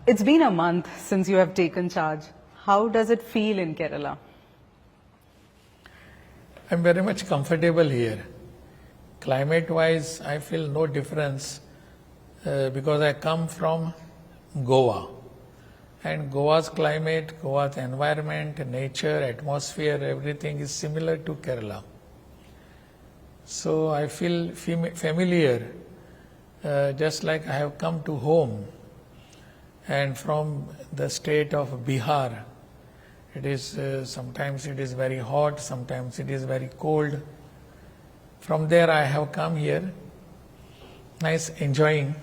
It's been a month since you have taken charge. How does it feel in Kerala? I'm very much comfortable here. Climate-wise, I feel no difference because I come from Goa. And Goa's climate, Goa's environment, nature, atmosphere, everything is similar to Kerala. So I feel familiar, just like I have come to home. And from the state of Bihar, it is sometimes it is very hot, sometimes it is very cold. From there I have come here, nice enjoying.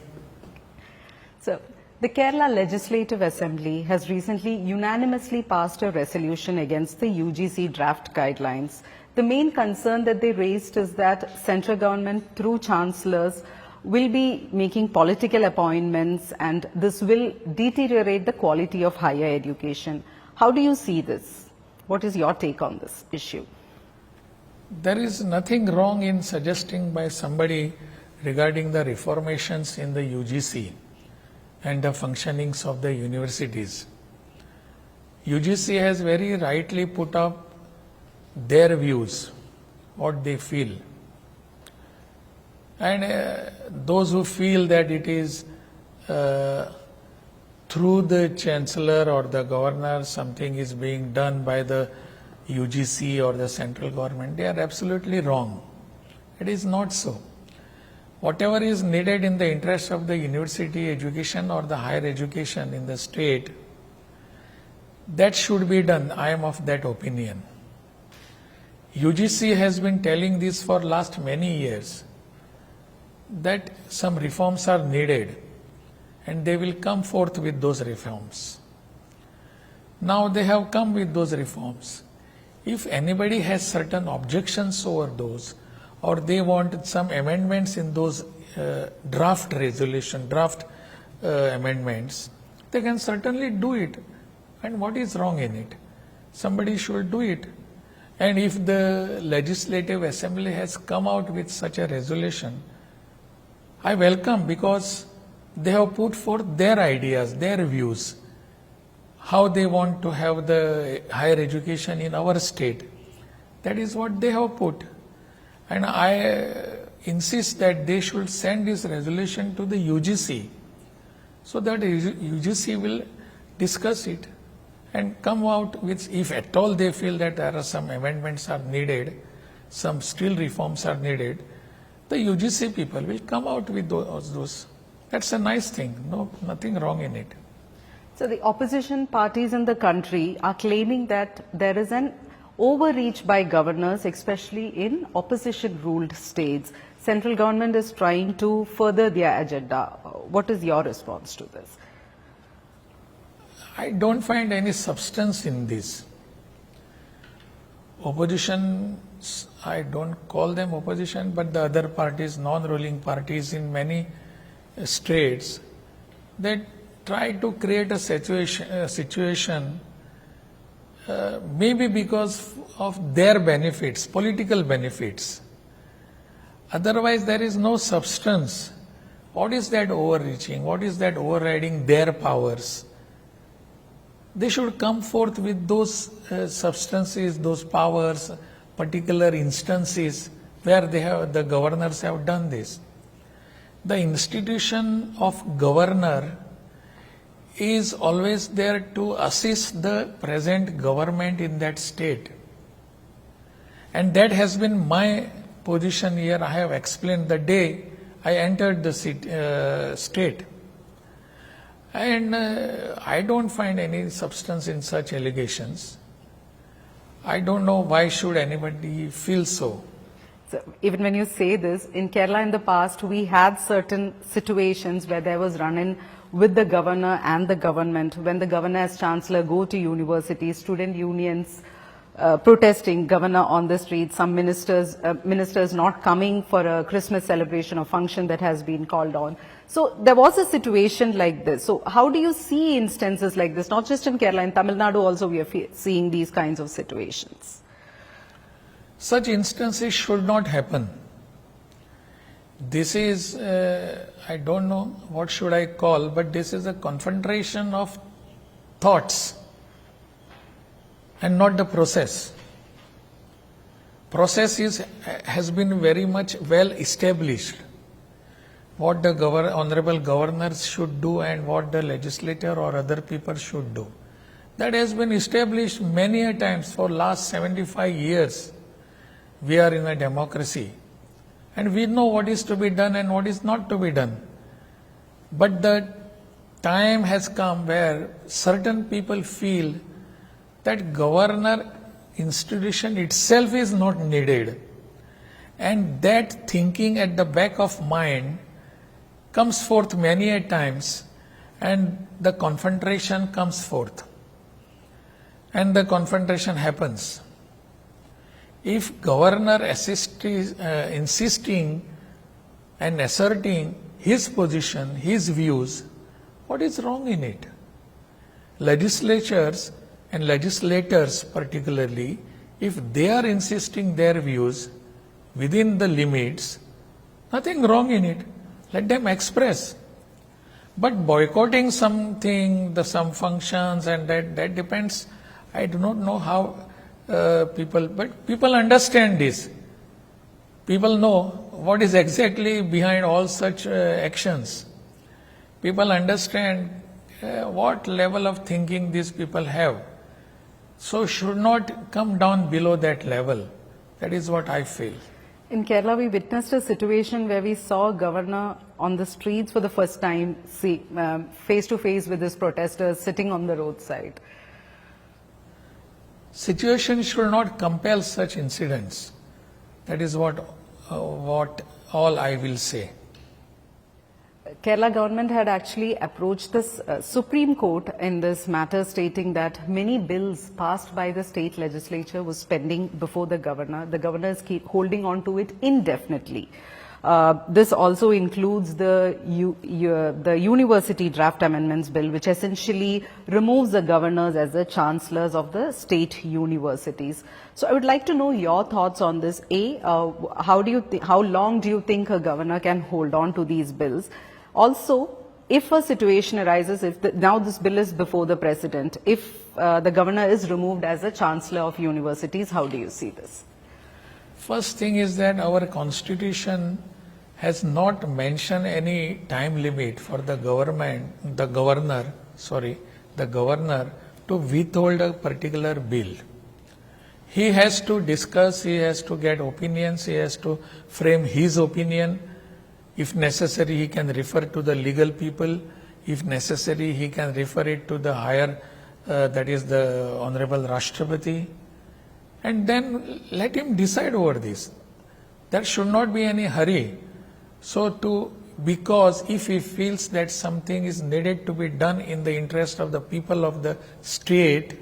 So, the Kerala Legislative Assembly has recently unanimously passed a resolution against the UGC draft guidelines. The main concern that they raised is that central government through chancellors will be making political appointments and this will deteriorate the quality of higher education. How do you see this? What is your take on this issue? There is nothing wrong in suggesting by somebody regarding the reformations in the UGC and the functionings of the universities. UGC has very rightly put up their views, what they feel. And those who feel that it is through the Chancellor or the Governor something is being done by the UGC or the central government, they are absolutely wrong. It is not so. Whatever is needed in the interest of the university education or the higher education in the state, that should be done. I am of that opinion. UGC has been telling this for last many years, that some reforms are needed and they will come forth with those reforms. Now they have come with those reforms. If anybody has certain objections over those, or they want some amendments in those draft amendments, they can certainly do it. And what is wrong in it? Somebody should do it. And if the Legislative Assembly has come out with such a resolution, I welcome, because they have put forth their ideas, their views, how they want to have the higher education in our state. That is what they have put. And I insist that they should send this resolution to the UGC so that UGC will discuss it and come out with, if at all they feel that there are some amendments are needed, some still reforms are needed, the UGC people will come out with those. That's a nice thing. No, nothing wrong in it. So the opposition parties in the country are claiming that there is an overreach by governors, especially in opposition-ruled states. Central government is trying to further their agenda. What is your response to this? I don't find any substance in this. Opposition, I don't call them opposition, but the other parties, non-ruling parties in many states, they try to create a situation maybe because of their benefits, political benefits. Otherwise, there is no substance. What is that overreaching? What is that overriding their powers? They should come forth with those substances, those powers, particular instances where the governors have done this. The institution of governor is always there to assist the present government in that state. And that has been my position here. I have explained the day I entered the state. And I don't find any substance in such allegations. I don't know why should anybody feel so. So even when you say this, in Kerala in the past, we had certain situations where there was run-in with the governor and the government. When the governor as chancellor go to universities, student unions protesting governor on the street, some ministers not coming for a Christmas celebration or function that has been called on. So there was a situation like this. So how do you see instances like this? Not just in Kerala, in Tamil Nadu also we are seeing these kinds of situations. Such instances should not happen. This is, I don't know what should I call, but this is a confrontation of thoughts and not the process. Process has been very much well established. What the honorable governors should do and what the legislator or other people should do. That has been established many a times for last 75 years. We are in a democracy and we know what is to be done and what is not to be done. But the time has come where certain people feel that governor institution itself is not needed, and that thinking at the back of mind comes forth many a times, and the confrontation comes forth, and the confrontation happens. If governor insisting and asserting his position, his views, what is wrong in it? Legislatures and legislators particularly, if they are insisting their views within the limits, nothing wrong in it. Let them express. But boycotting something, some functions, and that depends. I do not know how but people understand this. People know what is exactly behind all such actions. People understand what level of thinking these people have. So should not come down below that level. That is what I feel. In Kerala, we witnessed a situation where we saw a governor on the streets for the first time, face to face with his protesters sitting on the roadside. Situation should not compel such incidents. That is what all I will say. Kerala government had actually approached the Supreme Court in this matter, stating that many bills passed by the state legislature was pending before the governor. The governor is holding on to it indefinitely. This also includes the University Draft Amendments Bill, which essentially removes the governors as the chancellors of the state universities. So I would like to know your thoughts on this. How long do you think a governor can hold on to these bills? Also, if a situation arises, now this bill is before the president, if the governor is removed as a chancellor of universities, how do you see this? First thing is that our constitution has not mentioned any time limit for the governor to withhold a particular bill. He has to discuss, he has to get opinions, he has to frame his opinion. If necessary, he can refer to the legal people. If necessary, he can refer it to the higher, that is the Honorable Rashtrapati. And then let him decide over this. There should not be any hurry. Because if he feels that something is needed to be done in the interest of the people of the state,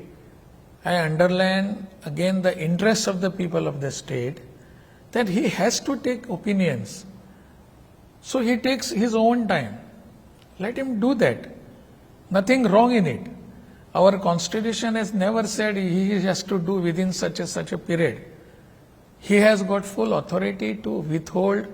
I underline again the interest of the people of the state, that he has to take opinions. So he takes his own time. Let him do that. Nothing wrong in it. Our constitution has never said he has to do within such a period. He has got full authority to withhold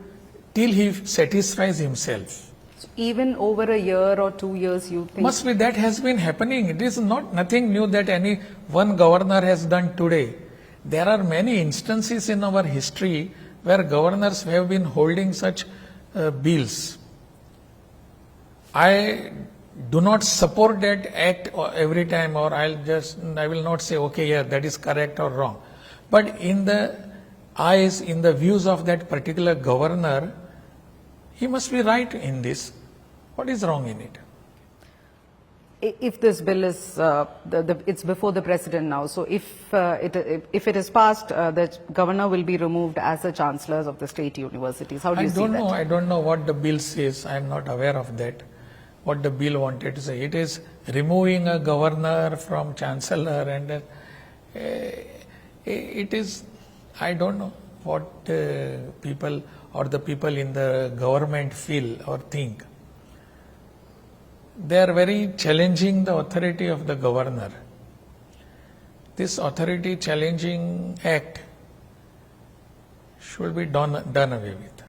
till he satisfies himself. So even over a year or 2 years, you think? Must be, that has been happening. It is nothing new that any one governor has done today. There are many instances in our history where governors have been holding such bills. I do not support that act every time, or I will not say, okay, yeah, that is correct or wrong. But in the eyes, in the views of that particular governor, he must be right in this. What is wrong in it? If this bill is, it's before the president now, so if it is passed, the governor will be removed as the chancellors of the state universities. How do you see that? I don't know what the bill says. I am not aware of that. What the bill wanted to say. It is removing a governor from chancellor, and it is, I don't know what people or the people in the government feel or think. They are very challenging the authority of the governor. This authority challenging act should be done away with.